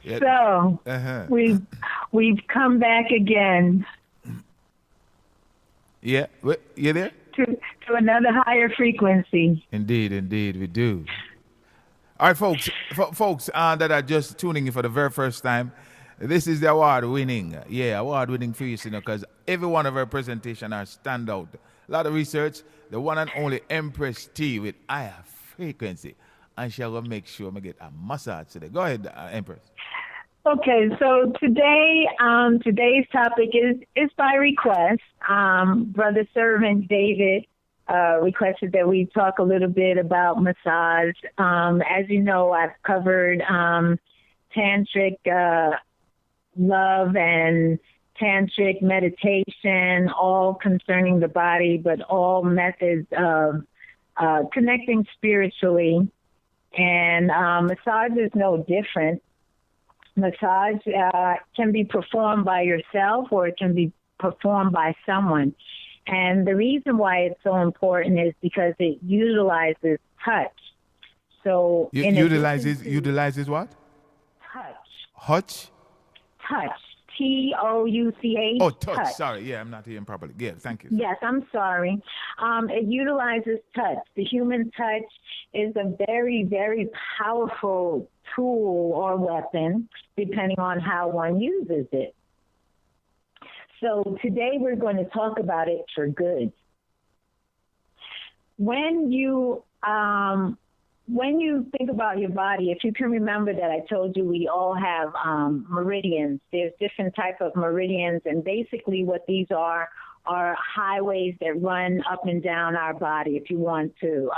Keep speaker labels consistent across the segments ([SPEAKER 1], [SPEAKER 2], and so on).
[SPEAKER 1] Yeah.
[SPEAKER 2] So
[SPEAKER 1] Uh-huh.
[SPEAKER 2] we've come back again
[SPEAKER 1] Yeah. You there?
[SPEAKER 2] to another higher frequency.
[SPEAKER 1] Indeed, indeed, we do. All right, folks, folks that are just tuning in for the very first time, this is the award-winning, award-winning feast, because every one of our presentation are standout. A lot of research, the one and only Empresstee with higher frequency. And she will make sure I get a massage today. Go ahead, Empress.
[SPEAKER 2] Okay, so today's topic is by request. Brother Servant David requested that we talk a little bit about massage. As you know, I've covered tantric love and tantric meditation, all concerning the body, but all methods of connecting spiritually. And massage is no different. Massage can be performed by yourself or it can be performed by someone. And the reason why it's so important is because it utilizes touch. So
[SPEAKER 1] utilizes what?
[SPEAKER 2] Touch.
[SPEAKER 1] Hutch?
[SPEAKER 2] Touch. Touch.
[SPEAKER 1] Oh, touch. Sorry. Yeah, I'm not hearing properly. Yeah, thank you.
[SPEAKER 2] Yes, I'm sorry. It utilizes touch. The human touch is a very, very powerful tool or weapon, depending on how one uses it. So today we're going to talk about it for good. When you think about your body, if you can remember that I told you we all have meridians. There's different type of meridians, and basically what these are highways that run up and down our body. If you want to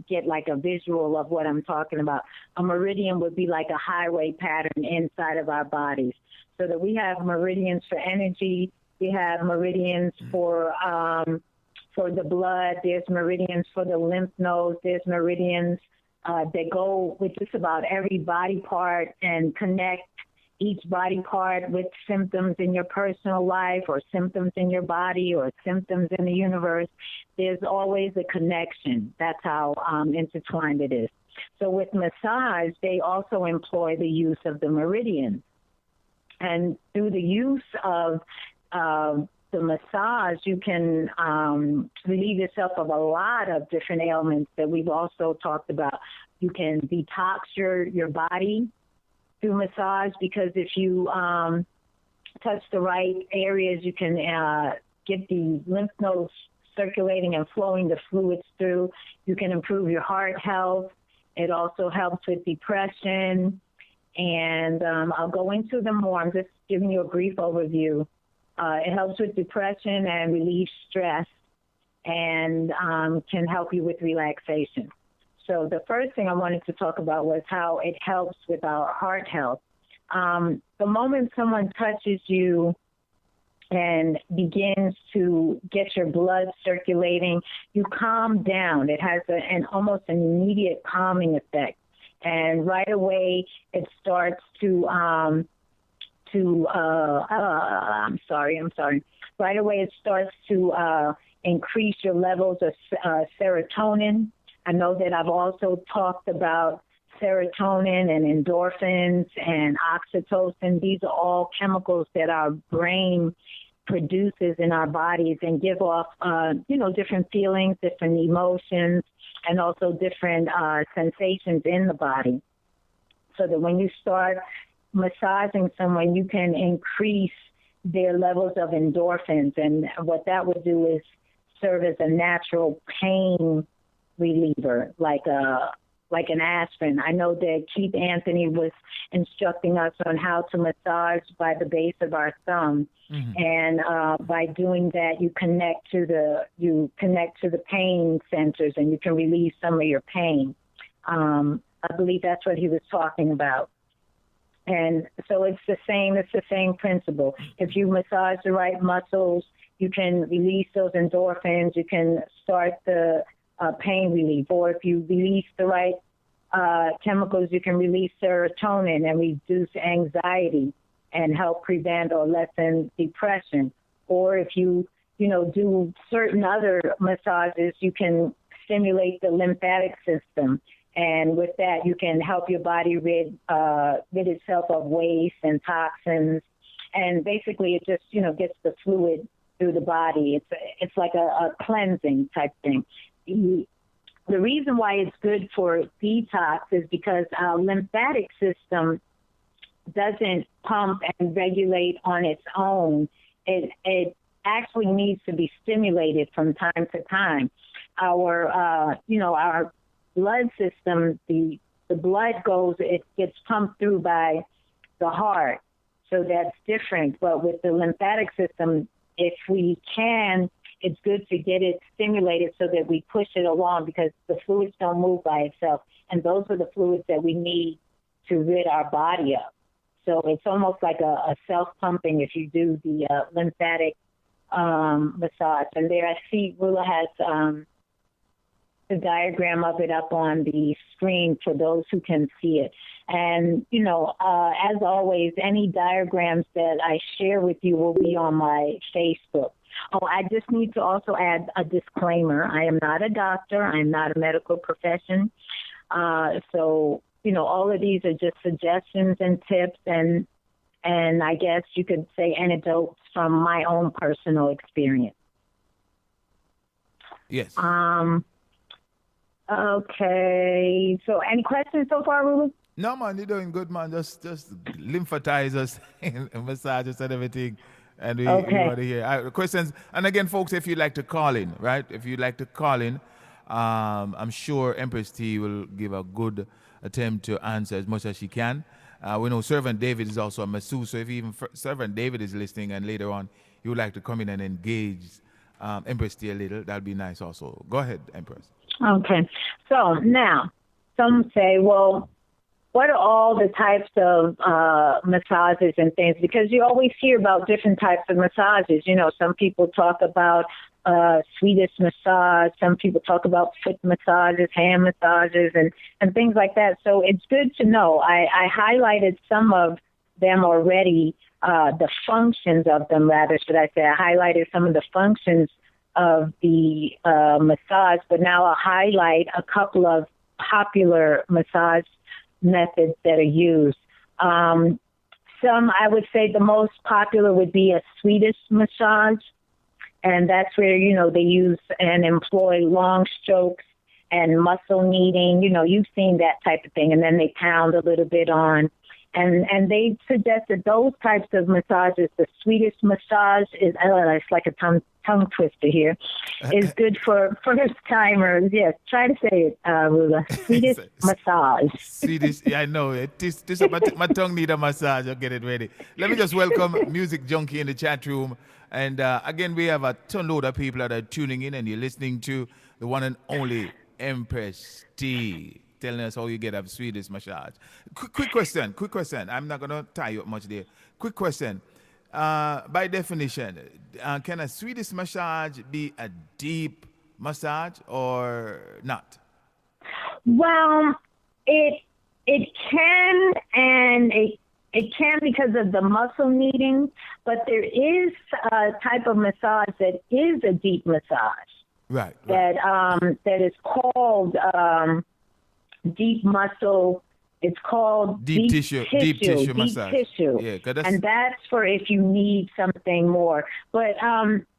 [SPEAKER 2] get like a visual of what I'm talking about, a meridian would be like a highway pattern inside of our bodies. So that we have meridians for energy, we have meridians for the blood, there's meridians for the lymph nodes, there's meridians that go with just about every body part and connect each body part with symptoms in your personal life or symptoms in your body or symptoms in the universe. There's always a connection. That's how intertwined it is. So with massage, they also employ the use of the meridians. And through the use of the massage, you can relieve yourself of a lot of different ailments that we've also talked about. You can detox your body through massage, because if you touch the right areas, you can get the lymph nodes circulating and flowing the fluids through. You can improve your heart health. It also helps with depression. And I'll go into them more. I'm just giving you a brief overview. It helps with depression and relieves stress, and can help you with relaxation. So the first thing I wanted to talk about was how it helps with our heart health. The moment someone touches you and begins to get your blood circulating, you calm down. It has an almost an immediate calming effect. And right away, it starts to Right away, it starts to increase your levels of serotonin. I know that I've also talked about serotonin and endorphins and oxytocin. These are all chemicals that our brain produces in our bodies and give off, different feelings, different emotions, and also different sensations in the body. So that when you start massaging someone, you can increase their levels of endorphins. And what that would do is serve as a natural pain reliever, like an aspirin. I know that Keith Anthony was instructing us on how to massage by the base of our thumb. Mm-hmm. And by doing that, you connect to the pain centers, and you can relieve some of your pain. I believe that's what he was talking about. And so it's the same principle. If you massage the right muscles, you can release those endorphins, you can start the pain relief. Or if you release the right chemicals, you can release serotonin and reduce anxiety and help prevent or lessen depression. Or if you do certain other massages, you can stimulate the lymphatic system And with that, you can help your body rid itself of waste and toxins. And basically, it just, gets the fluid through the body. It's like a cleansing type thing. The reason why it's good for detox is because our lymphatic system doesn't pump and regulate on its own. It actually needs to be stimulated from time to time. Our blood system, the blood it gets pumped through by the heart. So that's different. But with the lymphatic system, if we can, it's good to get it stimulated so that we push it along, because the fluids don't move by itself. And those are the fluids that we need to rid our body of. So it's almost like a self-pumping if you do the lymphatic massage. And there I see Rula has the diagram of it up on the screen for those who can see it. And, as always, any diagrams that I share with you will be on my Facebook. Oh, I just need to also add a disclaimer. I am not a doctor. I'm not a medical profession. So, all of these are just suggestions and tips and I guess you could say anecdotes from my own personal experience.
[SPEAKER 1] Yes.
[SPEAKER 2] Okay. So any questions so far, Ruben?
[SPEAKER 1] No, man, you're doing good, man. Just lymphatize us and massage us and everything. And we want to hear questions. And again, folks, if you'd like to call in, right? If you'd like to call in, I'm sure Empresstee will give a good attempt to answer as much as she can. We know Servant David is also a masseuse, so if even Servant David is listening and later on you would like to come in and engage Empresstee a little, that'd be nice also. Go ahead, Empress.
[SPEAKER 2] Okay. So now, some say, well, what are all the types of massages and things? Because you always hear about different types of massages. Some people talk about Swedish massage. Some people talk about foot massages, hand massages, and things like that. So it's good to know. I highlighted some of them already, the functions of them, rather, should I say. I highlighted some of the functions of the massage, but now I'll highlight a couple of popular massage methods that are used. Some, I would say the most popular would be a Swedish massage, and that's where, they use and employ long strokes and muscle kneading. You've seen that type of thing, and then they pound a little bit on. And they suggest that those types of massages, the Swedish massage is, it's like a tongue twister here, is good for first timers. Yes, try to say it, Rula. Swedish massage.
[SPEAKER 1] Swedish, yeah, I know. My tongue need a massage. I'll get it ready. Let me just welcome Music Junkie in the chat room. And again, we have a ton load of people that are tuning in, and you're listening to the one and only Empresstee, telling us how you get a Swedish massage. Quick question. I'm not going to tie you up much there. Quick question. By definition, can a Swedish massage be a deep massage or not?
[SPEAKER 2] Well, it can, and it can because of the muscle kneading, but there is a type of massage that is a deep massage.
[SPEAKER 1] Right.
[SPEAKER 2] That is called deep muscle. It's called deep tissue massage. Yeah, and that's for if you need something more. But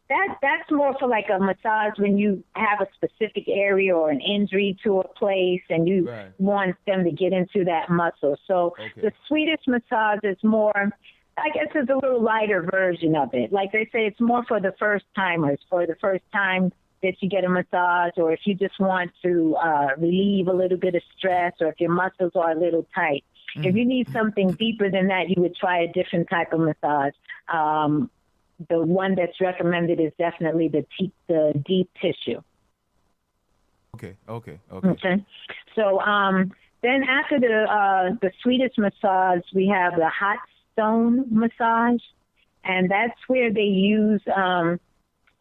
[SPEAKER 2] that's more for like a massage when you have a specific area or an injury to a place and you want them to get into that muscle. So the Swedish massage is more, I guess it's a little lighter version of it. Like they say, it's more for the first timers, for the first time that you get a massage, or if you just want to relieve a little bit of stress, or if your muscles are a little tight. Mm-hmm. If you need something deeper than that, you would try a different type of massage. The one that's recommended is definitely the deep tissue.
[SPEAKER 1] Okay.
[SPEAKER 2] So then after the Swedish massage, we have the hot stone massage, and that's where they use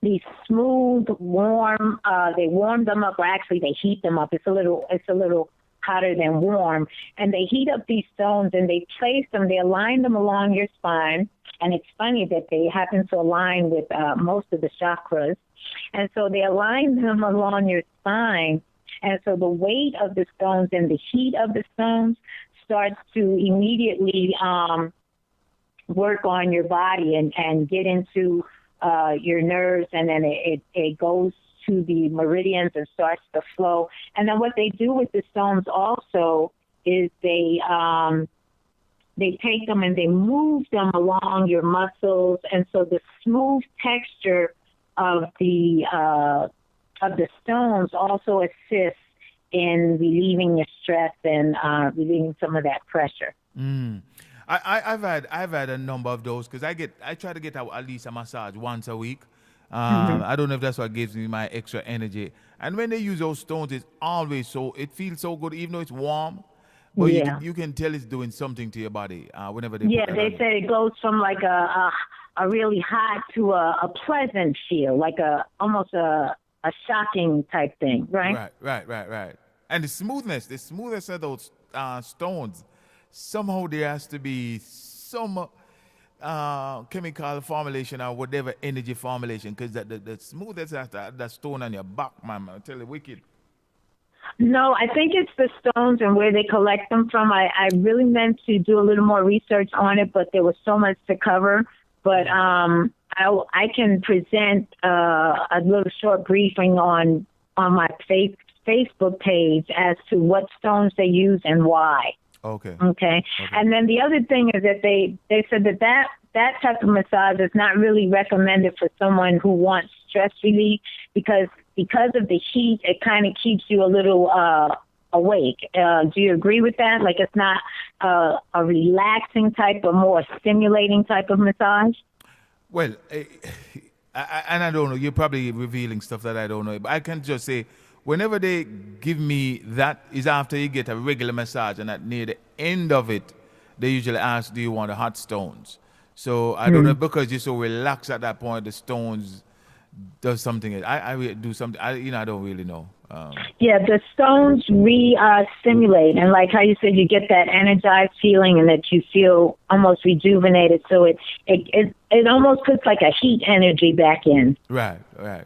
[SPEAKER 2] these smooth, warm. They warm them up, or actually they heat them up. It's a little hotter than warm, and they heat up these stones and they place them. They align them along your spine, and it's funny that they happen to align with most of the chakras, and so they align them along your spine, And so the weight of the stones and the heat of the stones starts to immediately work on your body and get into your nerves, and then it goes to the meridians and starts to flow. And then what they do with the stones also is they take them and they move them along your muscles, and so the smooth texture of the stones also assists in relieving your stress and relieving some of that pressure.
[SPEAKER 1] I've had a number of those because I try to get at least a massage once a week.
[SPEAKER 2] Mm-hmm.
[SPEAKER 1] I don't know if that's what gives me my extra energy. And when they use those stones, it's always it feels so good, even though it's warm. But
[SPEAKER 2] Yeah.
[SPEAKER 1] you can tell it's doing something to your body whenever they
[SPEAKER 2] Yeah,
[SPEAKER 1] put that
[SPEAKER 2] they
[SPEAKER 1] on.
[SPEAKER 2] said it goes from like a really hot to a pleasant feel, like almost a shocking type thing, right?
[SPEAKER 1] Right. And the smoothness of those stones, somehow there has to be some chemical formulation or whatever energy formulation, because the smoothness of that stone on your back, man, I tell you, wicked.
[SPEAKER 2] No, I think it's the stones and where they collect them from. I really meant to do a little more research on it, but there was so much to cover. But I can present a little short briefing on my Facebook page as to what stones they use and why. Okay. And then the other thing is that they said that type of massage is not really recommended for someone who wants stress relief because of the heat, it kind of keeps you a little awake. Do you agree with that? Like it's not a relaxing type, but more stimulating type of massage?
[SPEAKER 1] Well, and I don't know, you're probably revealing stuff that I don't know, but I can just say, whenever they give me that is after you get a regular massage, and at near the end of it, they usually ask, do you want the hot stones? So I don't know, because you're so relaxed at that point, the stones does something. I will do something. I don't really know.
[SPEAKER 2] Yeah, the stones stimulate, and like how you said, you get that energized feeling, and that you feel almost rejuvenated. So it almost puts like a heat energy back in.
[SPEAKER 1] Right.
[SPEAKER 2] Okay.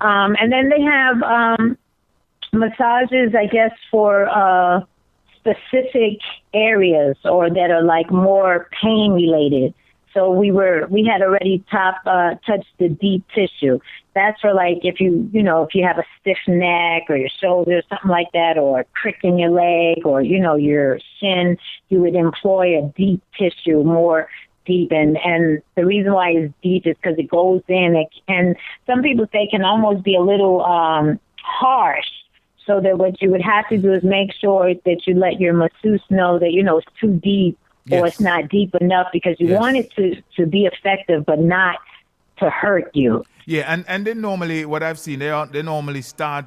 [SPEAKER 2] And then they have massages, I guess, for specific areas or that are like more pain related. So we had already touched the deep tissue. That's for like if you have a stiff neck or your shoulder, something like that, or a crick in your leg or, your shin, you would employ a deep tissue, more deep. And the reason why it's deep is because it goes in. And some people say it can almost be a little harsh. So that what you would have to do is make sure that you let your masseuse know that, it's too deep. Yes. Or it's not deep enough, because you want it to be effective, but not to hurt you.
[SPEAKER 1] Yeah, and then normally what I've seen, they normally start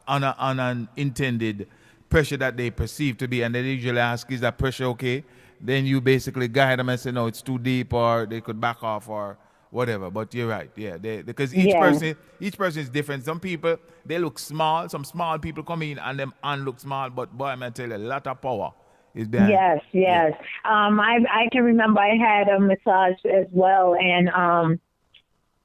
[SPEAKER 1] on an intended pressure that they perceive to be, and they usually ask, is that pressure okay? Then you basically guide them and say, no, it's too deep, or they could back off or whatever. But you're right, because each person is different. Some people, they look small. Some small people come in and them and look small, but boy, I'm gonna tell you, a lot of power.
[SPEAKER 2] Yes. Yeah. I can remember I had a massage as well, and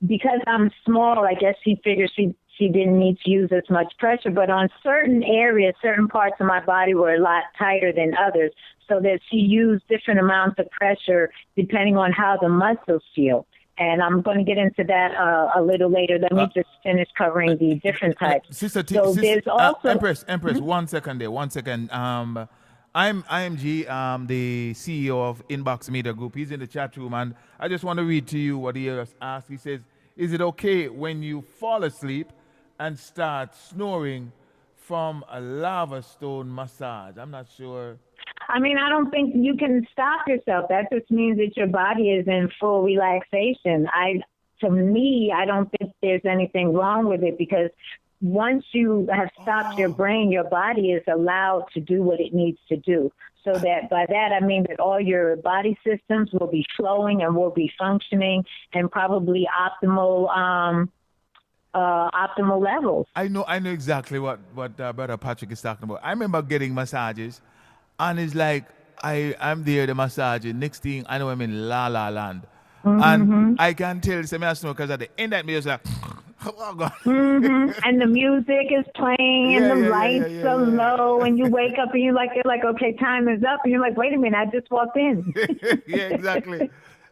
[SPEAKER 2] because I'm small, I guess she figured she didn't need to use as much pressure, but on certain areas, certain parts of my body were a lot tighter than others, so that she used different amounts of pressure depending on how the muscles feel. And I'm going to get into that a little later. Let me just finish covering the different types.
[SPEAKER 1] There's also Empress, mm-hmm. 1 second there. 1 second. I'm IMG, the CEO of Inbox Media Group. He's in the chat room, and I just want to read to you what he has asked. He says, is it okay when you fall asleep and start snoring from a lava stone massage? I'm not sure.
[SPEAKER 2] I mean, I don't think you can stop yourself. That just means that your body is in full relaxation. To me, I don't think there's anything wrong with it, because once you have stopped your brain, your body is allowed to do what it needs to do. So that by that, I mean that all your body systems will be flowing and will be functioning and probably optimal levels.
[SPEAKER 1] I know exactly what Brother Patrick is talking about. I remember getting massages, and it's like I'm there, the massage. Next thing I know, I'm in La La Land. Mm-hmm. And I can tell, because at the end of me, it's like, Oh, God.
[SPEAKER 2] And the music is playing and
[SPEAKER 1] Yeah,
[SPEAKER 2] the
[SPEAKER 1] yeah, yeah, yeah,
[SPEAKER 2] lights
[SPEAKER 1] yeah,
[SPEAKER 2] are
[SPEAKER 1] yeah.
[SPEAKER 2] low and you wake up and you're like, okay, time is up. And you're like, wait a minute, I just walked in.
[SPEAKER 1] Yeah, exactly.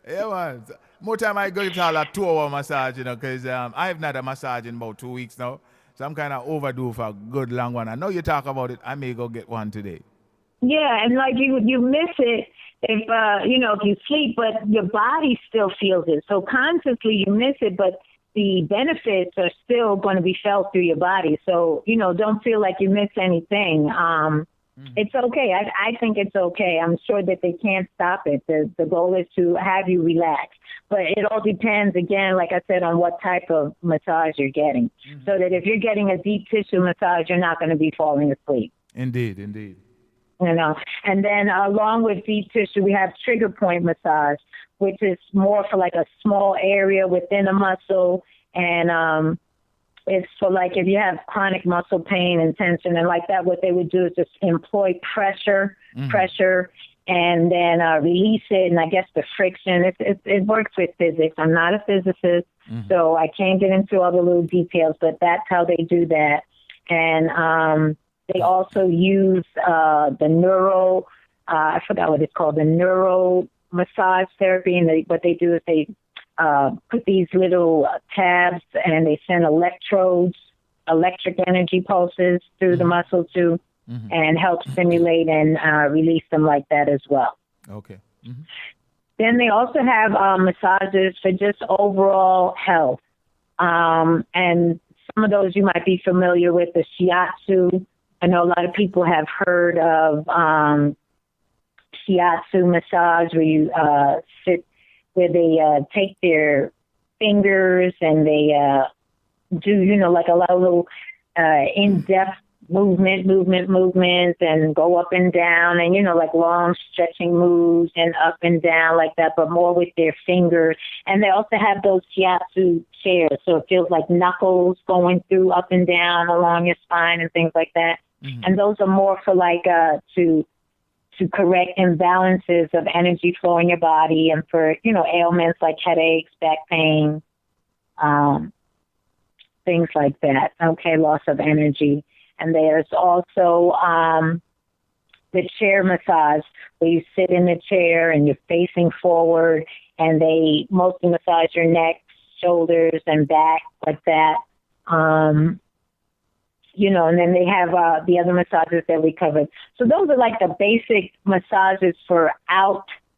[SPEAKER 1] Yeah, man. More time I go to a 2 hour massage, because I have not a massage in about 2 weeks now. So I'm kind of overdue for a good long one. I know you talk about it. I may go get one today.
[SPEAKER 2] Yeah, and like you miss it if if you sleep, but your body still feels it. So consciously you miss it, but the benefits are still going to be felt through your body. So don't feel like you miss anything. It's okay. I think it's okay. I'm sure that they can't stop it. The goal is to have you relax, but it all depends again, like I said, on what type of massage you're getting. So that if you're getting a deep tissue massage, you're not going to be falling asleep.
[SPEAKER 1] Indeed, indeed.
[SPEAKER 2] And then along with deep tissue, we have trigger point massage, which is more for like a small area within a muscle. And it's for like if you have chronic muscle pain and tension and like that, what they would do is just employ pressure, and then release it. And I guess the friction, it works with physics. I'm not a physicist, so I can't get into all the little details, but that's how they do that. And they also use the neuro, I forgot what it's called, the neuro massage therapy. And what they do is they put these little tabs and they send electric energy pulses through the muscle too, and help stimulate and release them like that as well.
[SPEAKER 1] Okay.
[SPEAKER 2] Then they also have massages for just overall health. And some of those you might be familiar with, the shiatsu. I know a lot of people have heard of shiatsu massage, where you sit, where they take their fingers and they do, like a lot of little in-depth movements and go up and down and, like long stretching moves and up and down like that, but more with their fingers. And they also have those shiatsu chairs. So it feels like knuckles going through up and down along your spine and things like that. And those are more for like to correct imbalances of energy flow in your body and for, ailments like headaches, back pain, things like that. Okay, loss of energy. And there's also the chair massage, where you sit in the chair and you're facing forward, and they mostly massage your neck, shoulders, and back like that. And then they have the other massages that we covered. So those are like the basic massages for outside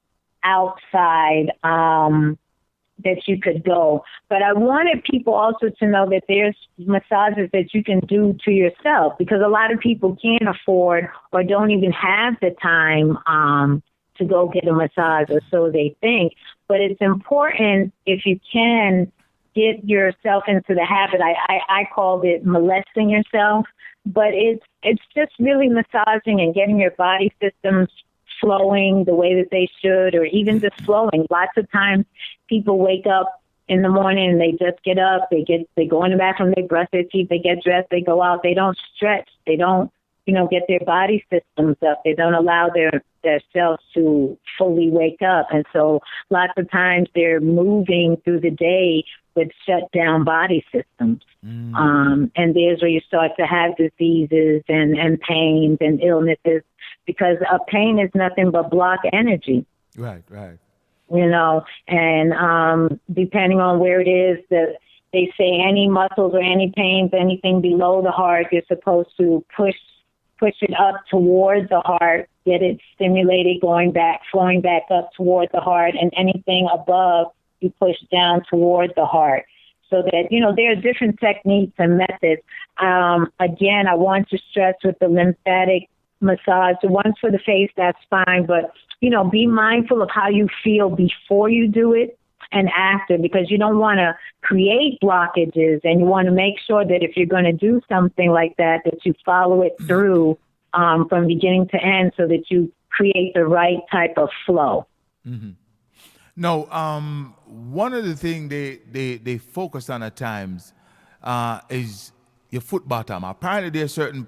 [SPEAKER 2] that you could go. But I wanted people also to know that there's massages that you can do to yourself, because a lot of people can't afford or don't even have the time to go get a massage, or so they think. But it's important, if you can, get yourself into the habit. I called it molesting yourself, but it's just really massaging and getting your body systems flowing the way that they should, or even just flowing. Lots of times people wake up in the morning and they just get up, they go in the bathroom, they brush their teeth, they get dressed, they go out, they don't stretch, they don't, get their body systems up, they don't allow their selves to fully wake up. And so lots of times they're moving through the day with shut down body systems. And there's where you start to have diseases and pains and illnesses, because a pain is nothing but blocked energy.
[SPEAKER 1] Right.
[SPEAKER 2] And depending on where it is, they say any muscles or any pains, anything below the heart, you're supposed to push it up toward the heart, get it stimulated, flowing back up toward the heart, and anything above you push down toward the heart. So that, there are different techniques and methods. Again, I want to stress with the lymphatic massage, the ones for the face, that's fine, but, be mindful of how you feel before you do it and after, because you don't want to create blockages, and you want to make sure that if you're going to do something like that you follow it through from beginning to end, so that you create the right type of flow.
[SPEAKER 1] No, one of the things they focus on at times is your foot bottom. Apparently there are certain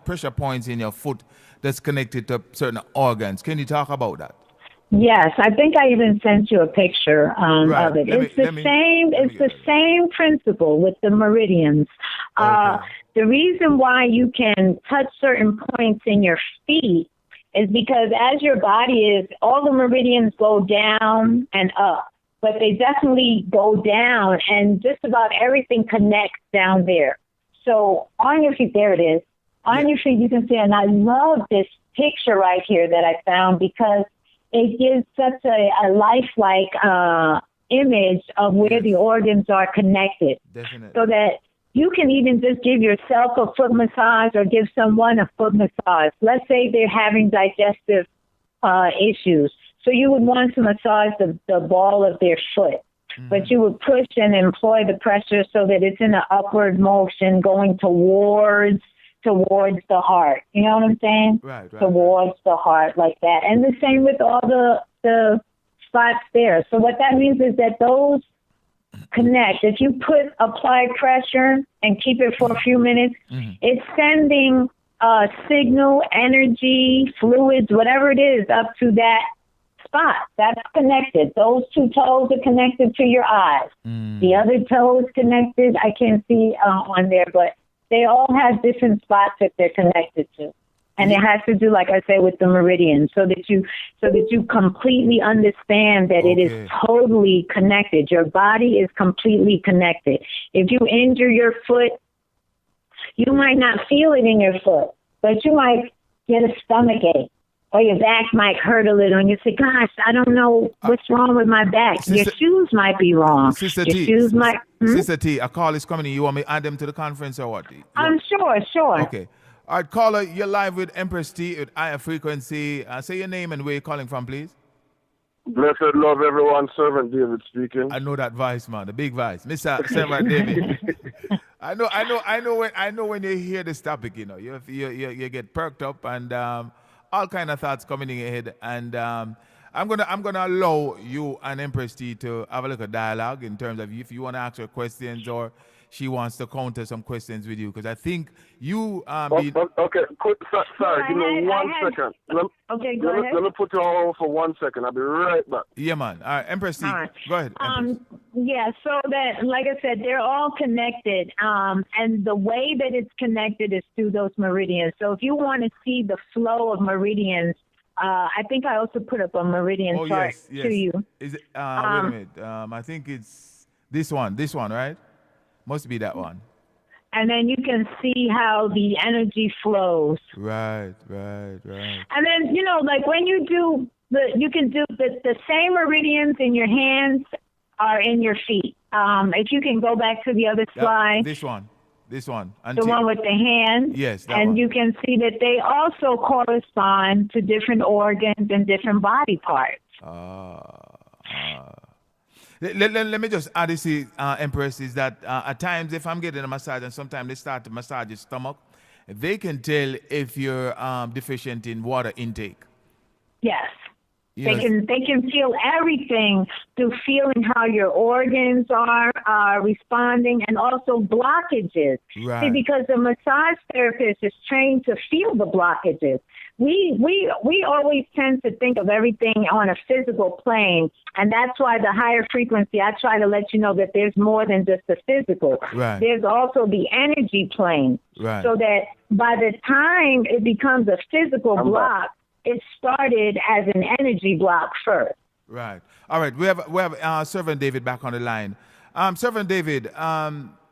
[SPEAKER 1] pressure points in your foot that's connected to certain organs. Can you talk about that?
[SPEAKER 2] Yes, I think I even sent you a picture
[SPEAKER 1] Right.
[SPEAKER 2] of it.
[SPEAKER 1] Let me
[SPEAKER 2] It's the
[SPEAKER 1] let me
[SPEAKER 2] same.
[SPEAKER 1] let me
[SPEAKER 2] It's
[SPEAKER 1] get
[SPEAKER 2] the
[SPEAKER 1] that.
[SPEAKER 2] same principle with the meridians. Uh,
[SPEAKER 1] Okay.
[SPEAKER 2] the reason why you can touch certain points in your feet is because as your body is, all the meridians go down and up, but they definitely go down, and just about everything connects down there. So on your feet, there it is.
[SPEAKER 1] Yeah.
[SPEAKER 2] On your feet, you can see, and I love this picture right here that I found because it gives such a lifelike image of where
[SPEAKER 1] Yes.
[SPEAKER 2] the organs are connected, so
[SPEAKER 1] Definitely.
[SPEAKER 2] that you can even just give yourself a foot massage or give someone a foot massage. Let's say they're having digestive issues. So you would want to massage the ball of their foot, but you would push and employ the pressure so that it's in an upward motion going towards the heart. You know what I'm saying?
[SPEAKER 1] Right. Right. Right.
[SPEAKER 2] Towards the heart, like that. And the same with all the spots there. So what that means is that those connect. If you apply pressure and keep it for a few minutes, it's sending signal, energy, fluids, whatever it is, up to that spot. That's connected. Those two toes are connected to your eyes. The other toe is connected. I can't see on there, but they all have different spots that they're connected to. And it has to do, like I say, with the meridian, so that you completely understand that it is
[SPEAKER 1] Okay.
[SPEAKER 2] totally connected. Your body is completely connected. If you injure your foot, you might not feel it in your foot, but you might get a stomach ache, or your back might hurt a little, and you say, "Gosh, I don't know what's wrong with my back." Your
[SPEAKER 1] Sister
[SPEAKER 2] shoes might be wrong.
[SPEAKER 1] Sister
[SPEAKER 2] Your
[SPEAKER 1] T.
[SPEAKER 2] shoes might.
[SPEAKER 1] Sister T. A call is coming in. You want me to add them to the conference or what? You want?
[SPEAKER 2] I'm sure.
[SPEAKER 1] Okay. All right, caller, you're live with Empresstee at HigherFrequency. Say your name and where you're calling from, please.
[SPEAKER 3] Blessed love everyone, Servant David speaking.
[SPEAKER 1] I know that voice, man, the big voice, Mr. Servant David. I know when you hear this topic, you get perked up and all kind of thoughts coming in your head, and I'm gonna allow you and Empresstee to have a little dialogue in terms of if you want to ask her questions or she wants to counter some questions with you, because I think you
[SPEAKER 3] Okay, quick, sorry, give me one second.
[SPEAKER 2] Okay, go ahead.
[SPEAKER 3] Let me put you on hold for 1 second. I'll be right back.
[SPEAKER 1] Yeah, man. All right, Empresstee,
[SPEAKER 2] All right.
[SPEAKER 1] go ahead. Empress.
[SPEAKER 2] Yeah, so that, like I said, they're all connected. And the way that it's connected is through those meridians. So if you want to see the flow of meridians, I think I also put up a meridian chart
[SPEAKER 1] yes.
[SPEAKER 2] to you.
[SPEAKER 1] Is it? Wait a minute. I think it's this one. This one, right? Must be that one.
[SPEAKER 2] And then you can see how the energy flows.
[SPEAKER 1] Right.
[SPEAKER 2] And then, like when you do you can do the same meridians in your hands are in your feet. If you can go back to the other slide.
[SPEAKER 1] This one.
[SPEAKER 2] The one with the hands.
[SPEAKER 1] Yes, that
[SPEAKER 2] and
[SPEAKER 1] one.
[SPEAKER 2] you can see that they also correspond to different organs and different body parts.
[SPEAKER 1] Let me just add this, Empress, is that at times if I'm getting a massage and sometimes they start to massage your stomach, they can tell if you're deficient in water intake.
[SPEAKER 2] Yes. They can feel everything through feeling how your organs are responding, and also blockages.
[SPEAKER 1] Right.
[SPEAKER 2] See, because the massage therapist is trained to feel the blockages. We always tend to think of everything on a physical plane, and that's why the higher frequency, I try to let you know that there's more than just the physical.
[SPEAKER 1] Right.
[SPEAKER 2] There's also the energy plane.
[SPEAKER 1] Right.
[SPEAKER 2] So that by the time it becomes a physical block, it started as an energy block first.
[SPEAKER 1] Right. All right. We have Servant David back on the line. Servant David,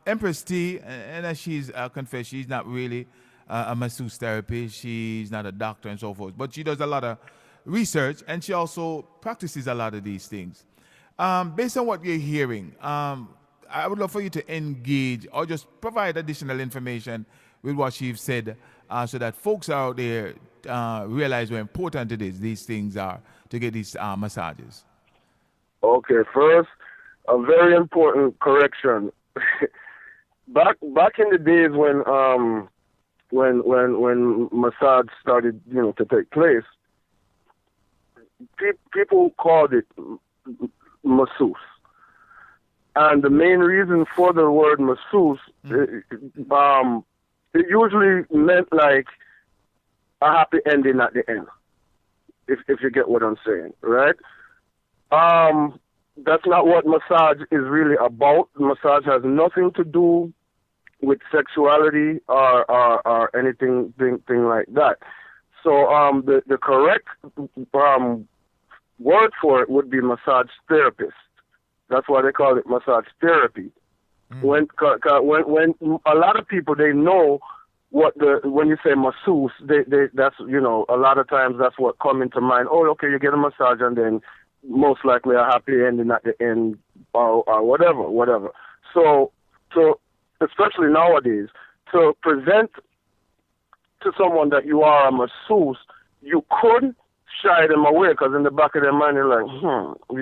[SPEAKER 1] Empresstee, and as she's confessed, she's not really a masseuse therapist. She's not a doctor and so forth. But she does a lot of research, and she also practices a lot of these things. Based on what you're hearing, I would love for you to engage or just provide additional information with what she's said, so that folks out there realize how important it is, these things are, to get these massages.
[SPEAKER 3] Okay, first, a very important correction. back in the days when massage started, to take place, people called it masseuse. And the main reason for the word masseuse, it usually meant like a happy ending at the end. if you get what I'm saying, right? That's not what massage is really about. Massage has nothing to do with sexuality or anything thing like that. So the correct word for it would be massage therapist. That's why they call it massage therapy. When a lot of people, they know when you say masseuse, that's, you know, a lot of times that's what come into mind. Oh, okay, you get a massage and then most likely a happy ending at the end or whatever. So especially nowadays, to present to someone that you are a masseuse, you could shy them away because in the back of their mind they're like,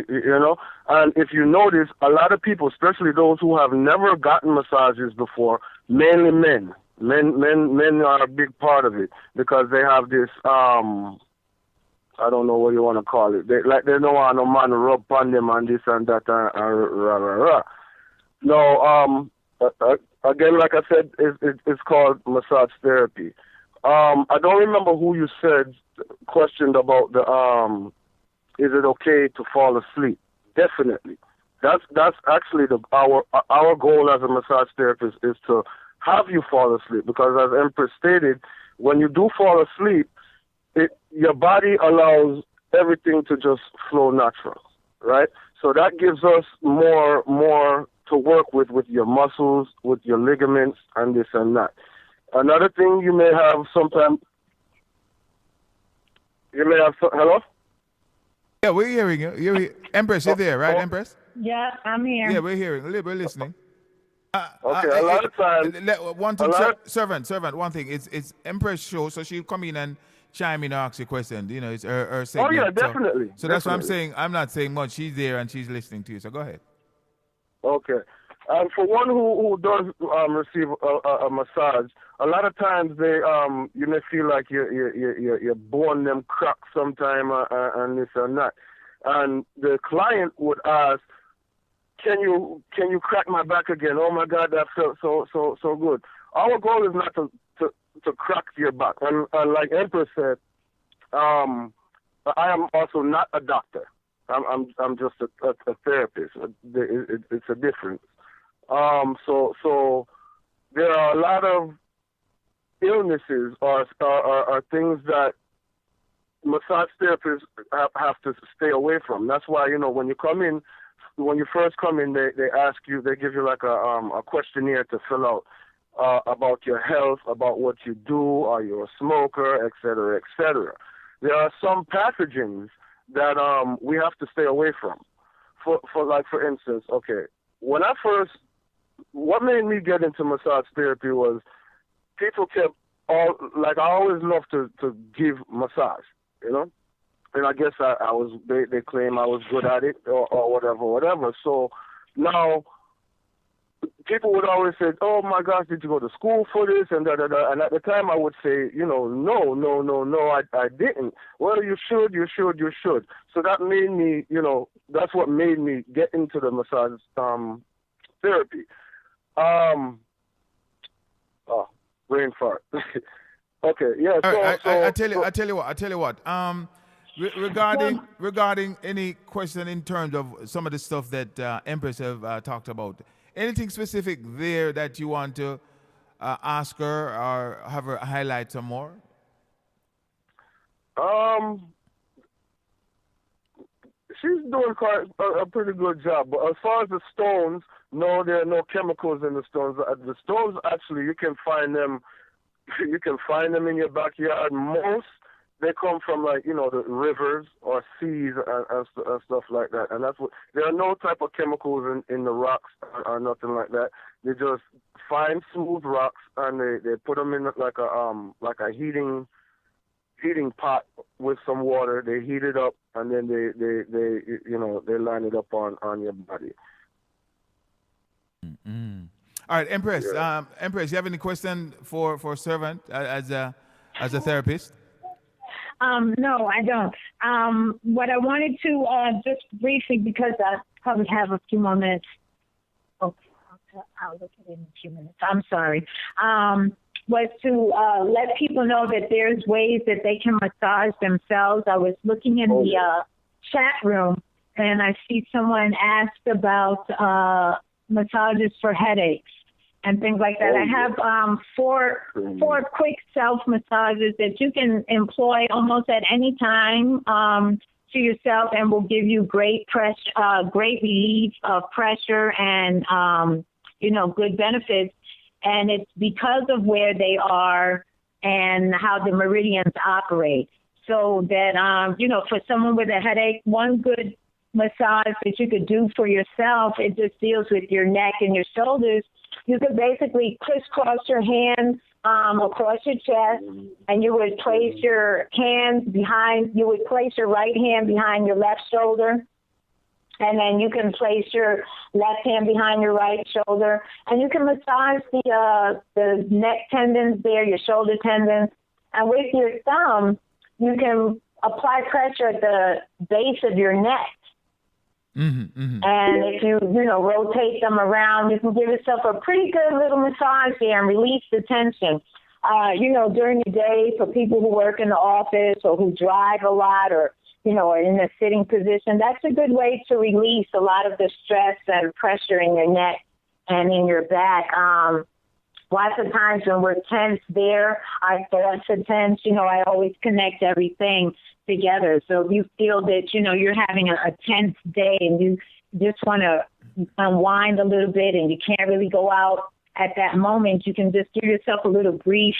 [SPEAKER 3] you know. And if you notice, a lot of people, especially those who have never gotten massages before, mainly men are a big part of it because they have this I don't know what you want to call it. They don't want no man to rub on them and this and that and. No, again, like I said, it's called massage therapy. I don't remember who you questioned about the is it okay to fall asleep? Definitely. That's actually our goal as a massage therapist is to have you fall asleep, because as Empress stated, when you do fall asleep, your body allows everything to just flow natural, right? So that gives us more to work with your muscles, with your ligaments, and this and that. Another thing you may have sometimes, hello?
[SPEAKER 1] Yeah, we're hearing you. Empress, you're there, right, Empress?
[SPEAKER 2] Yeah, I'm here.
[SPEAKER 1] Yeah, we're hearing. We're listening.
[SPEAKER 3] Okay, a lot of times.
[SPEAKER 1] One thing, servant. One thing, it's Empress show, so she'll come in and chime in and ask you a question. You know, it's her segment.
[SPEAKER 3] Oh yeah, definitely.
[SPEAKER 1] So that's what I'm saying. I'm not saying much. She's there and she's listening to you. So go ahead.
[SPEAKER 3] Okay. For one who does receive a massage, a lot of times they you may feel like you're born them crack sometime and this and that, and the client would ask, Can you crack my back again? Oh my God, that felt so good. Our goal is not to crack your back, and like Empress said, I am also not a doctor. I'm just a therapist. It's a difference. So there are a lot of illnesses or things that massage therapists have to stay away from. That's why, you know, when you first come in, they ask you, they give you like a questionnaire to fill out about your health, about what you do, are you a smoker, et cetera, et cetera. There are some pathogens that we have to stay away from. For instance, okay, what made me get into massage therapy was people kept I always loved to give massage, you know? And I guess they claim I was good at it or whatever. So now people would always say, oh my gosh, did you go to school for this? And da-da-da. And at the time I would say, you know, no, I didn't. Well, you should. So that made me, you know, that's what made me get into the massage therapy. Brain fart. Okay, yeah.
[SPEAKER 1] I tell you what. Regarding any question in terms of some of the stuff that Empress have talked about, anything specific there that you want to ask her or have her highlight some more?
[SPEAKER 3] She's doing quite a pretty good job. But as far as the stones, no, there are no chemicals in the stones. The stones, actually, you can find them. You can find them in your backyard. Most they come from, like, you know, the rivers or seas and stuff like that. And that's what. There are no type of chemicals in the rocks or nothing like that. They just find smooth rocks and they put them in like a heating pot with some water. They heat it up and then they line it up on your body.
[SPEAKER 1] Mm-hmm. All right, Empress. Yeah. Empress, you have any question for Servant as a therapist?
[SPEAKER 2] No, I don't. What I wanted to just briefly, because I probably have a few more minutes. Okay, I'll look at it in a few minutes. I'm sorry. was to let people know that there's ways that they can massage themselves. I was looking in the chat room, and I see someone asked about massages for headaches and things like that. I have four quick self massages that you can employ almost at any time to yourself, and will give you great great relief of pressure and good benefits. And it's because of where they are and how the meridians operate. So that for someone with a headache, one good massage that you could do for yourself, it just deals with your neck and your shoulders. You could basically crisscross your hands across your chest, and you would place your hands behind, you would place your right hand behind your left shoulder, and then you can place your left hand behind your right shoulder, and you can massage the neck tendons there, your shoulder tendons, and with your thumb, you can apply pressure at the base of your neck. And if you rotate them around, you can give yourself a pretty good little massage there and release the tension. During the day, for people who work in the office or who drive a lot or are in a sitting position, that's a good way to release a lot of the stress and pressure in your neck and in your back. Lots of times when we're tense there, our thoughts are tense. I always connect everything together. So if you feel that, you're having a tense day and you just want to unwind a little bit and you can't really go out at that moment, you can just give yourself a little brief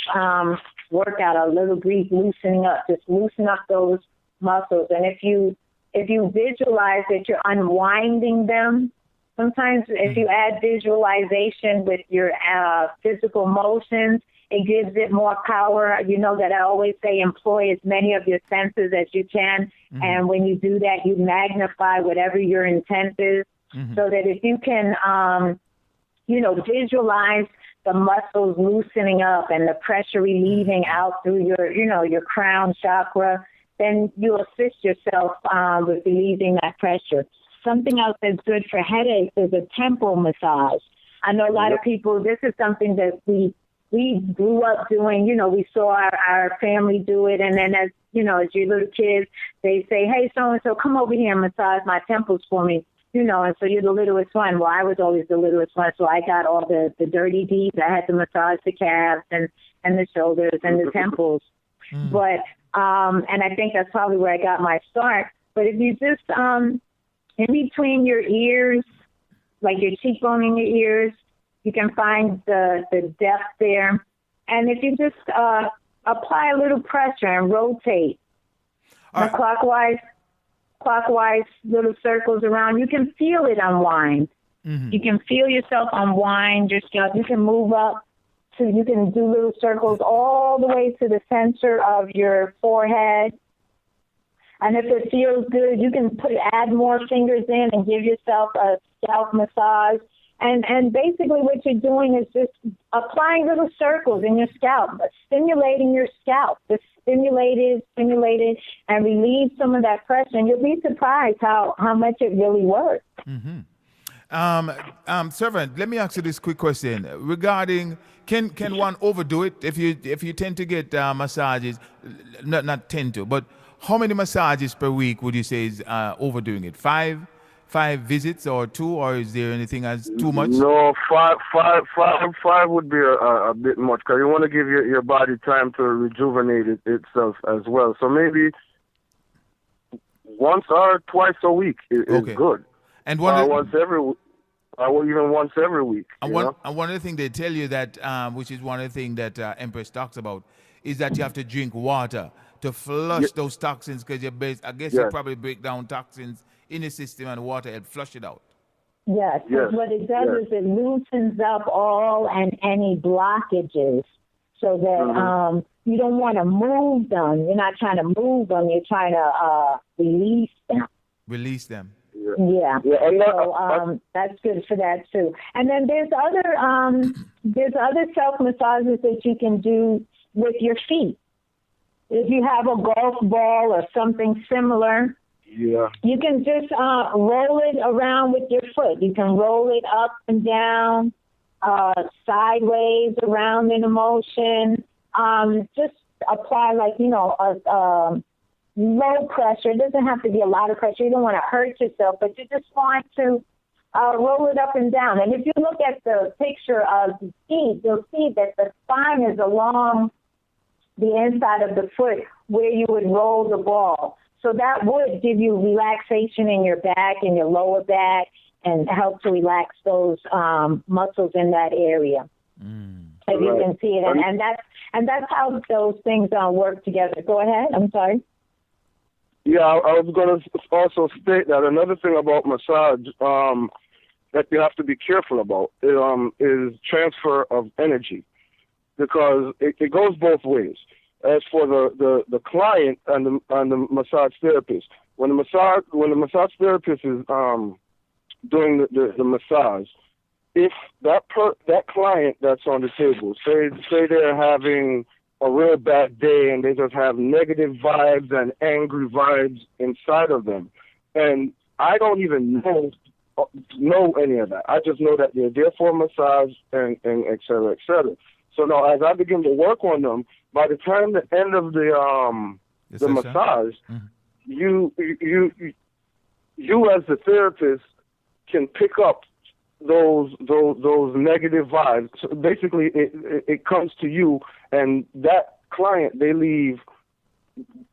[SPEAKER 2] workout, a little brief loosening up. Just loosen up those muscles. And if you visualize that you're unwinding them, sometimes if you add visualization with your physical motions, it gives it more power. You know that I always say employ as many of your senses as you can. And when you do that, you magnify whatever your intent is. So that if you can, visualize the muscles loosening up and the pressure relieving out through your crown chakra, then you assist yourself with relieving that pressure. Something else that's good for headaches is a temple massage. I know a lot of people, this is something that we grew up doing. We saw our family do it. And then as your little kids, they say, hey, so-and-so, come over here and massage my temples for me. And so you're the littlest one. Well, I was always the littlest one, so I got all the dirty deeds. I had to massage the calves and the shoulders and the temples. But, and I think that's probably where I got my start. But if you just, in between your ears, like your cheekbone in your ears, you can find the depth there. And if you just apply a little pressure and rotate clockwise little circles around, you can feel it unwind. You can feel yourself unwind your scalp. You can move up you can do little circles all the way to the center of your forehead. And if it feels good, you can add more fingers in and give yourself a scalp massage. And basically what you're doing is just applying little circles in your scalp, stimulating your scalp. Just stimulate it, and relieve some of that pressure. And you'll be surprised how much it really works.
[SPEAKER 1] Servant, let me ask you this quick question regarding can one overdo it if you tend to get massages, not tend to, but how many massages per week would you say is overdoing it? Five visits or 2, or is there anything as too much?
[SPEAKER 3] No, five would be a bit much, because you want to give your body time to rejuvenate itself as well. So maybe once or twice a week is good. And once every week. Or even once every week.
[SPEAKER 1] And one of the things they tell you that, which is one of the things that Empress talks about, is that you have to drink water to flush those toxins, because you probably break down toxins in the system, and water helps flush it out.
[SPEAKER 2] Yes. What it does is it loosens up all and any blockages, so that you don't want to move them. You're not trying to move them. You're trying to release them.
[SPEAKER 1] Release them.
[SPEAKER 2] Yeah. So that's good for that too. And then there's other self massages that you can do with your feet. If you have a golf ball or something similar, you can just roll it around with your foot. You can roll it up and down sideways, around in a motion. Just apply a low pressure. It doesn't have to be a lot of pressure. You don't want to hurt yourself, but you just want to roll it up and down. And if you look at the picture of the feet, you'll see that the spine is along the inside of the foot where you would roll the ball. So that would give you relaxation in your back and your lower back and help to relax those muscles in that area. If you can see it. And that's how those things work together. Go ahead. I'm sorry.
[SPEAKER 3] Yeah, I was going to also state that another thing about massage that you have to be careful about is transfer of energy, because it goes both ways. As for the client and the massage therapist, when the massage therapist is doing the massage, if that client that's on the table, say they're having a real bad day and they just have negative vibes and angry vibes inside of them, and I don't even know any of that. I just know that they're there for a massage and et cetera, et cetera. So now, as I begin to work on them, by the time the end of the massage, you as the therapist can pick up those negative vibes. So basically, it comes to you, and that client, they leave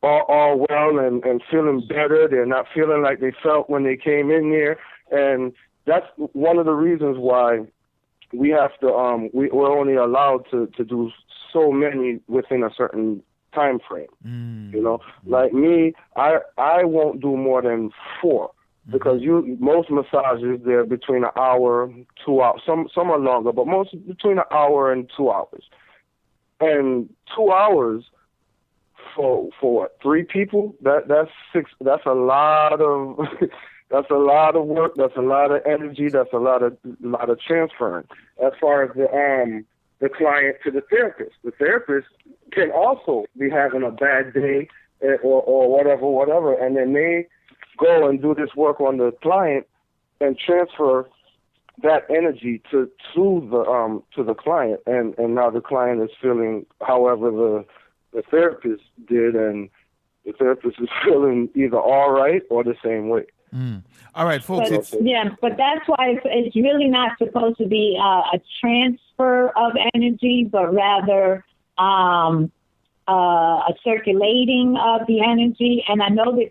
[SPEAKER 3] all well and feeling better. They're not feeling like they felt when they came in there, and that's one of the reasons why we have to we're only allowed to do so many within a certain time frame. Like me, I won't do more than 4, because most massages, they're between an hour, 2 hours. Some are longer, but most between an hour and 2 hours. And 2 hours for what, 3 people? That's 6. That's a lot of that's a lot of work. That's a lot of energy. That's a lot of transferring. As far as the client to the therapist can also be having a bad day or whatever, and then they go and do this work on the client and transfer that energy to the client, and now the client is feeling however the therapist did, and the therapist is feeling either all right or the same way.
[SPEAKER 1] All right, folks.
[SPEAKER 2] But that's why it's really not supposed to be a transfer of energy, but rather a circulating of the energy. And I know that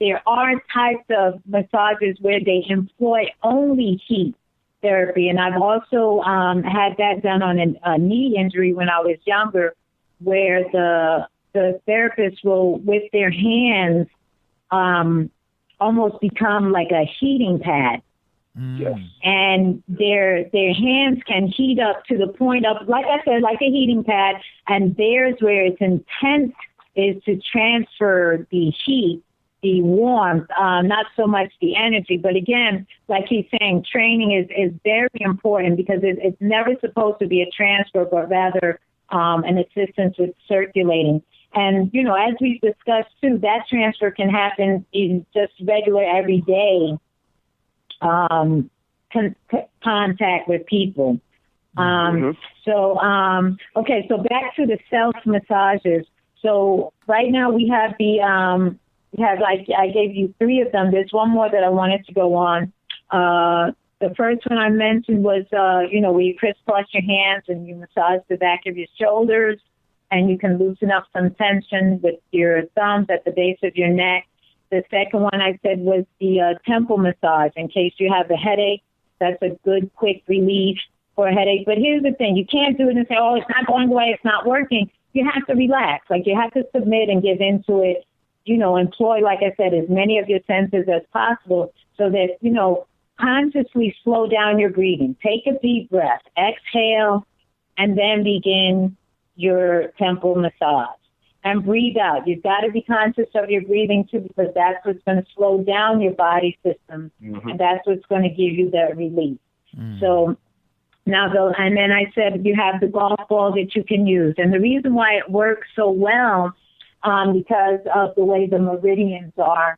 [SPEAKER 2] there are types of massages where they employ only heat therapy, and I've also had that done on a knee injury when I was younger, where the therapist will, with their hands, almost become like a heating pad.
[SPEAKER 3] Yes.
[SPEAKER 2] And their hands can heat up to the point of, like I said, like a heating pad, and theirs, where it's intent, is to transfer the heat, the warmth, not so much the energy. But again, like he's saying, training is very important, because it's never supposed to be a transfer, but rather an assistance with circulating. And, as we've discussed, too, that transfer can happen in just regular, everyday contact with people. So back to the self-massages. So right now we have I gave you 3 of them. There's one more that I wanted to go on. The first one I mentioned was, where you crisscross your hands and you massage the back of your shoulders, and you can loosen up some tension with your thumbs at the base of your neck. The second one I said was the temple massage. In case you have a headache, that's a good, quick relief for a headache. But here's the thing. You can't do it and say, oh, it's not going away, it's not working. You have to relax. Like, you have to submit and give into it. Employ, like I said, as many of your senses as possible, so that, consciously slow down your breathing. Take a deep breath, exhale, and then begin your temple massage. And breathe out. You've got to be conscious of your breathing, too, because that's what's going to slow down your body system, and that's what's going to give you that relief. So now, and then I said you have the golf ball that you can use. And the reason why it works so well, because of the way the meridians are,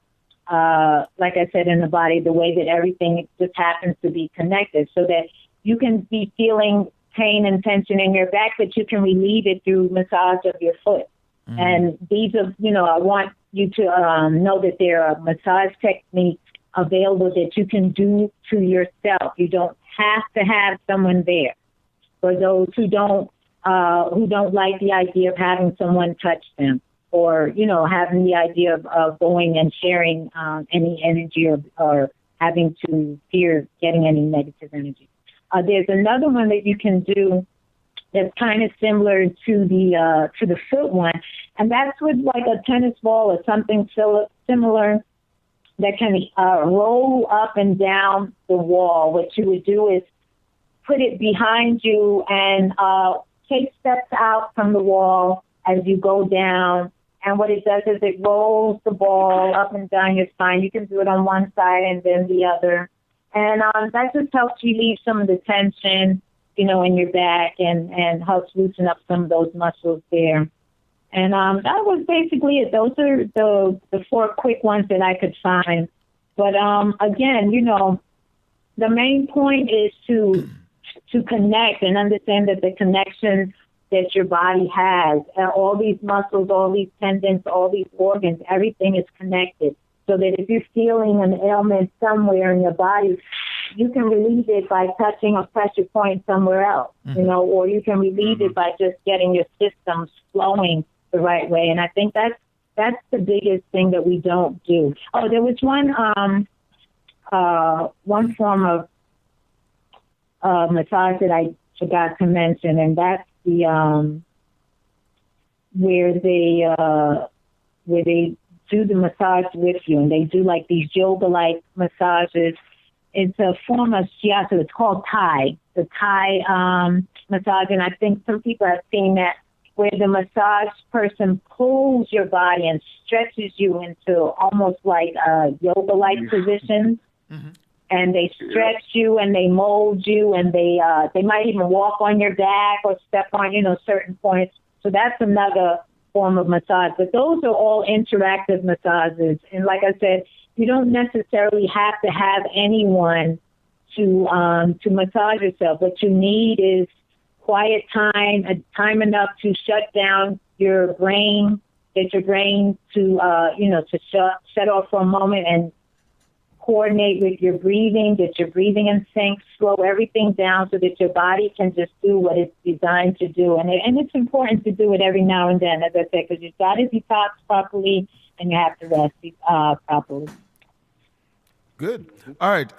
[SPEAKER 2] like I said, in the body, the way that everything just happens to be connected, so that you can be feeling pain and tension in your back, but you can relieve it through massage of your foot. And these are, I want you to know that there are massage techniques available that you can do to yourself. You don't have to have someone there. For those who don't like the idea of having someone touch them, or having the idea of going and sharing any energy, or having to fear getting any negative energy. There's another one that you can do that's kind of similar to the foot one, and that's with like a tennis ball or something similar that can roll up and down the wall. What you would do is put it behind you and take steps out from the wall as you go down. And what it does is it rolls the ball up and down your spine. You can do it on one side and then the other. And that just helps relieve some of the tension, in your back, and helps loosen up some of those muscles there. And that was basically it. Those are the 4 quick ones that I could find. But again, the main point is to connect and understand that the connection that your body has, all these muscles, all these tendons, all these organs, everything is connected. So that if you're feeling an ailment somewhere in your body, you can relieve it by touching a pressure point somewhere else, or you can relieve it by just getting your systems flowing the right way. And I think that's the biggest thing that we don't do. Oh, there was one form of massage that I forgot to mention, and that's the where they do the massage with you, and they do like these yoga-like massages. It's a form of shiatsu. It's called Thai, the Thai massage, and I think some people have seen that, where the massage person pulls your body and stretches you into almost like yoga-like positions. And they stretch you and they mold you, and they might even walk on your back or step on, certain points. So that's another form of massage. But those are all interactive massages. And like I said, you don't necessarily have to have anyone to massage yourself. What you need is quiet time enough to shut down your brain, get your brain to shut off for a moment and coordinate with your breathing, get your breathing in sync, slow everything down so that your body can just do what it's designed to do. And it's important to do it every now and then, as I said, because you've got to detox properly and you have to rest properly.
[SPEAKER 1] Good. All right.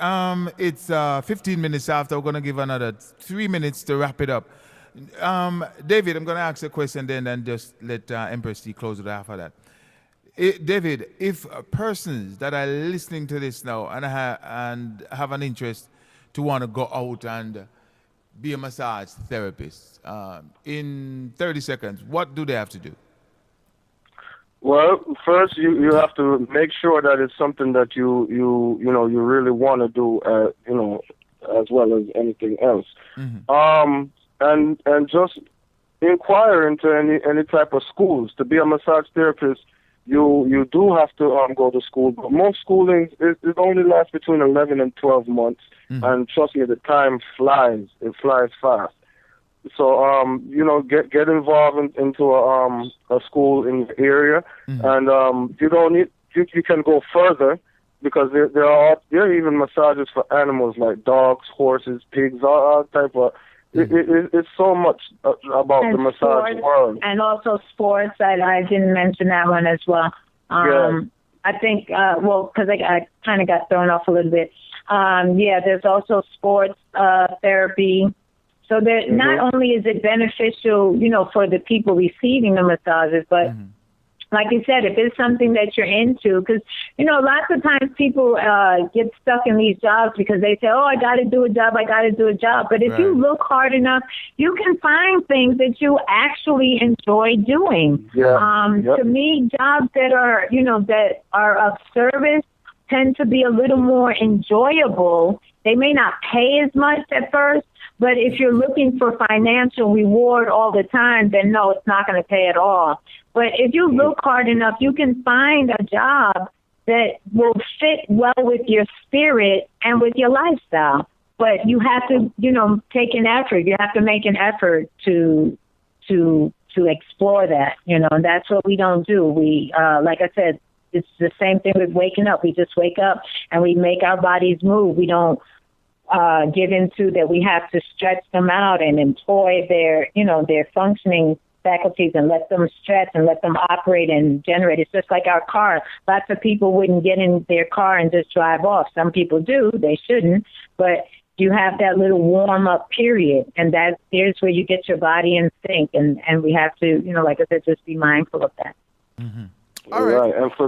[SPEAKER 1] It's 15 minutes after. We're going to give another 3 minutes to wrap it up. David, I'm going to ask a question then and just let Empresstee close it after that. David, if persons that are listening to this now and have an interest to want to go out and be a massage therapist, in 30 seconds, what do they have to do?
[SPEAKER 3] Well, first you have to make sure that it's something that you really want to do, as well as anything else. And just inquire into any type of schools. To be a massage therapist, you do have to go to school, but most schooling it only lasts between 11 and 12 months, and trust me, the time flies. It flies fast. So get involved into a school in the area, and you can go further, because there are even massages for animals like dogs, horses, pigs, all type of. It's so much about the massage world. And
[SPEAKER 2] also sports. I didn't mention that one as well. I think, because I kind of got thrown off a little bit. There's also sports therapy. So that not only is it beneficial, for the people receiving the massages, but like you said, if it's something that you're into, because, lots of times people get stuck in these jobs because they say, oh, I got to do a job. But if you look hard enough, you can find things that you actually enjoy doing. To me, jobs that are of service tend to be a little more enjoyable. They may not pay as much at first, but if you're looking for financial reward all the time, then no, it's not going to pay at all. But if you look hard enough, you can find a job that will fit well with your spirit and with your lifestyle. but you have to, take an effort. You have to make an effort to explore that, and that's what we don't do. We, like I said, it's the same thing with waking up. We just wake up and we make our bodies move. We don't give into that we have to stretch them out and employ their functioning faculties and let them stretch and let them operate and generate. It's just like our car. Lots of people wouldn't get in their car and just drive off. Some people do. They shouldn't. But you have that little warm-up period, and there's where you get your body in sync, and we have to, like I said, just be mindful of that.
[SPEAKER 1] Mm-hmm.
[SPEAKER 3] All right. And for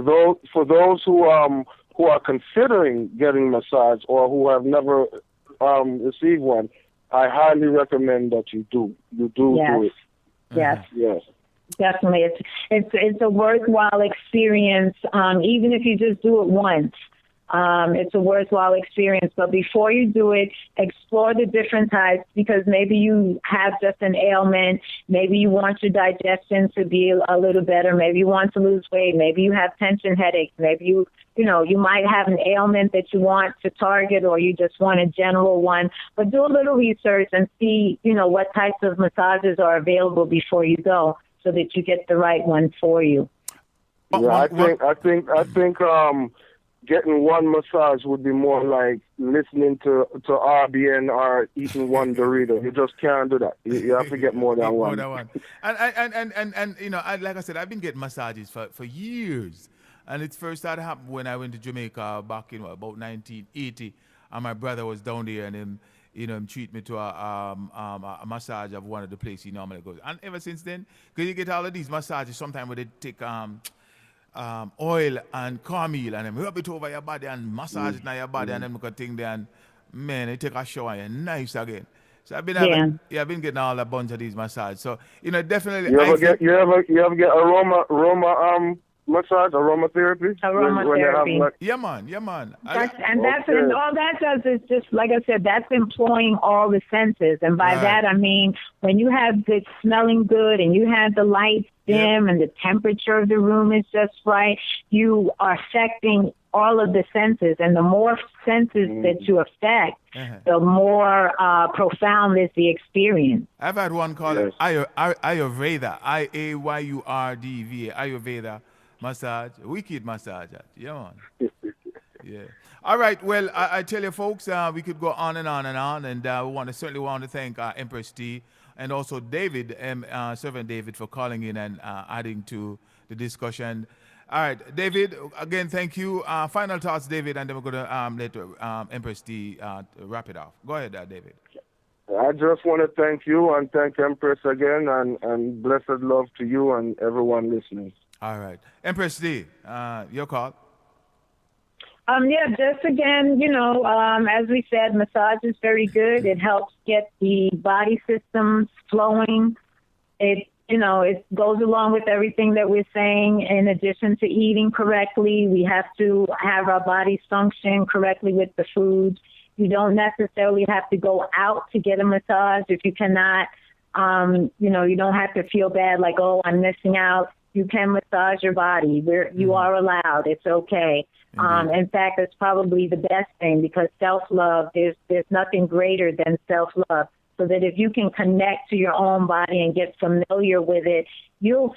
[SPEAKER 3] those who are considering getting massage or who have never received one, I highly recommend that you do. You do it.
[SPEAKER 2] Yes.
[SPEAKER 3] Yes.
[SPEAKER 2] Definitely. It's a worthwhile experience, even if you just do it once. It's a worthwhile experience. But before you do it, explore the different types, because maybe you have just an ailment. Maybe you want your digestion to be a little better. Maybe you want to lose weight. Maybe you have tension headaches. Maybe you might have an ailment that you want to target, or you just want a general one. But do a little research and see, what types of massages are available before you go, so that you get the right one for you.
[SPEAKER 3] Yeah, I think getting one massage would be more like listening to RBN or eating one Dorito. You just can't do that. You have to get more than one.
[SPEAKER 1] And like I said, I've been getting massages for years. And it first started happening when I went to Jamaica back in about 1980. And my brother was down there, and him treat me to a massage of one of the places he normally goes. And ever since then, because you get all of these massages, sometimes where they take oil and cornmeal and then rub it over your body and massage it on your body, and then make a thing there, and man, you take a shower and you're nice again. So I've been I've been getting all a bunch of these massages. So definitely. You
[SPEAKER 3] ever get aroma massage, aromatherapy?
[SPEAKER 2] Aromatherapy.
[SPEAKER 1] Yeah, man.
[SPEAKER 2] And all that does is just, like I said, that's employing all the senses. And by that, I mean, when you have good smelling good and you have the lights dim and the temperature of the room is just right, you are affecting all of the senses. And the more senses that you affect, the more profound is the experience.
[SPEAKER 1] I've had one called Ayurveda, Ayurveda, Ayurveda massage, wicked massage. Yeah, man. Yeah. All right. Well, I tell you, folks, we could go on and on and on, and we certainly want to thank Empresstee and also David, Servant David, for calling in and adding to the discussion. All right, David. Again, thank you. Final thoughts, David, and then we're going to let Empresstee wrap it off. Go ahead, David.
[SPEAKER 3] I just want to thank you and thank Empress again, and blessed love to you and everyone listening.
[SPEAKER 1] All right. Empresstee, your call.
[SPEAKER 2] Just again, as we said, massage is very good. It helps get the body systems flowing. It goes along with everything that we're saying. In addition to eating correctly, we have to have our bodies function correctly with the food. You don't necessarily have to go out to get a massage if you cannot. You don't have to feel bad like, oh, I'm missing out. You can massage your body. You are allowed. It's okay. In fact, it's probably the best thing, because self-love, there's nothing greater than self-love. So that if you can connect to your own body and get familiar with it, you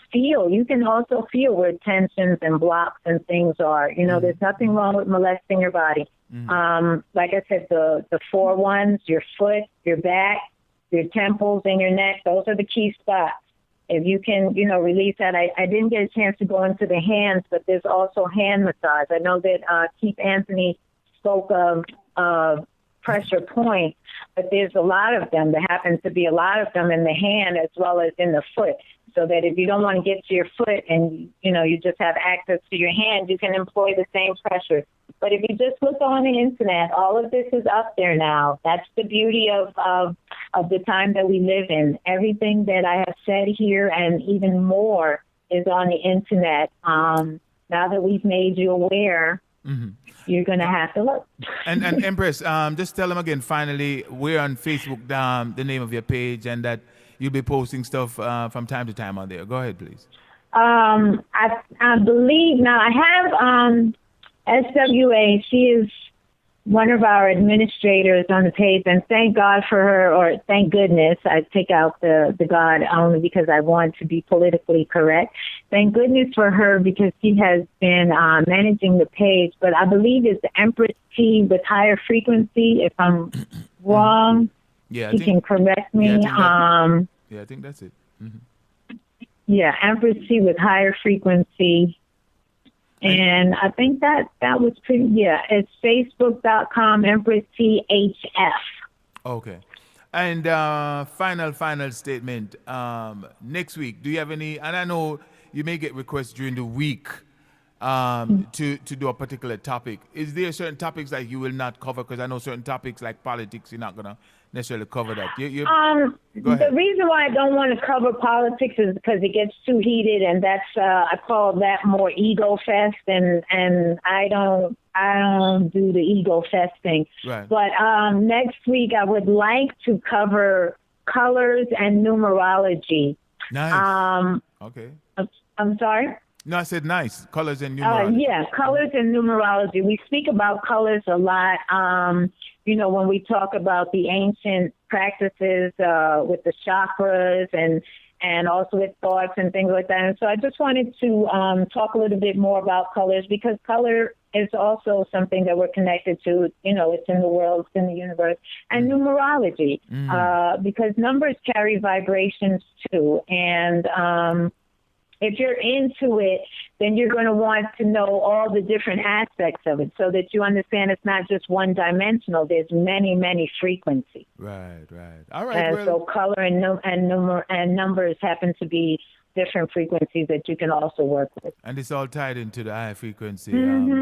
[SPEAKER 2] can also feel where tensions and blocks and things are. There's nothing wrong with molesting your body. Like I said, the 4 ones, your foot, your back, your temples, and your neck, those are the key spots. If you can, release that. I didn't get a chance to go into the hands, but there's also hand massage. I know that Keith Anthony spoke of pressure points, but there's a lot of them. There happens to be a lot of them in the hand as well as in the foot. So that if you don't want to get to your foot and, you just have access to your hand, you can employ the same pressure. But if you just look on the internet, all of this is up there now. That's the beauty of the time that we live in. Everything that I have said here and even more is on the internet. Now that we've made you aware, you're going to have to look.
[SPEAKER 1] And Empress, just tell them again, finally, we're on Facebook, the name of your page, and that you'll be posting stuff from time to time on there. Go ahead, please.
[SPEAKER 2] I believe now I have SWA. She is one of our administrators on the page, and thank God for her, or thank goodness, I take out the God only because I want to be politically correct. Thank goodness for her because she has been managing the page, but I believe it's the Empresstee with Higher Frequency. If I'm wrong, she can correct me.
[SPEAKER 1] Yeah, I think that's it. Mm-hmm.
[SPEAKER 2] Yeah, Empresstee with Higher Frequency. And I think that was pretty, it's facebook.com, Empresstee HF.
[SPEAKER 1] Okay. And final statement. Next week, do you have any, and I know you may get requests during the week to do a particular topic. Is there certain topics that you will not cover? Because I know certain topics like politics, you're not going to necessarily cover that. Go ahead.
[SPEAKER 2] The reason why I don't want to cover politics is because it gets too heated, and that's I call that more ego fest, and I don't do the ego fest thing.
[SPEAKER 1] Right.
[SPEAKER 2] But next week I would like to cover colors and numerology.
[SPEAKER 1] Nice. Okay.
[SPEAKER 2] I'm sorry?
[SPEAKER 1] No, I said nice. Colors and numerology.
[SPEAKER 2] Yeah, colors and numerology. We speak about colors a lot. When we talk about the ancient practices with the chakras and also with thoughts and things like that. And so I just wanted to talk a little bit more about colors because color is also something that we're connected to. It's in the world, it's in the universe. And numerology, because numbers carry vibrations too. And if you're into it, then you're going to want to know all the different aspects of it so that you understand it's not just one-dimensional. There's many, many frequencies.
[SPEAKER 1] Right. All right.
[SPEAKER 2] And so color and numbers happen to be different frequencies that you can also work with.
[SPEAKER 1] And it's all tied into the high frequency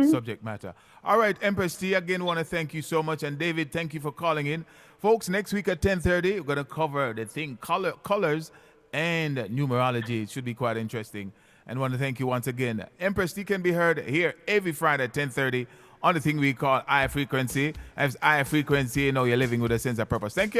[SPEAKER 1] subject matter. All right, Empresstee, again, want to thank you so much. And David, thank you for calling in. Folks, next week at 10:30, we're going to cover the thing, colors and numerology. It should be quite interesting. And want to thank you once again. Empresstee can be heard here every Friday at 10:30 on the thing we call high frequency. As high frequency, you're living with a sense of purpose. Thank you all.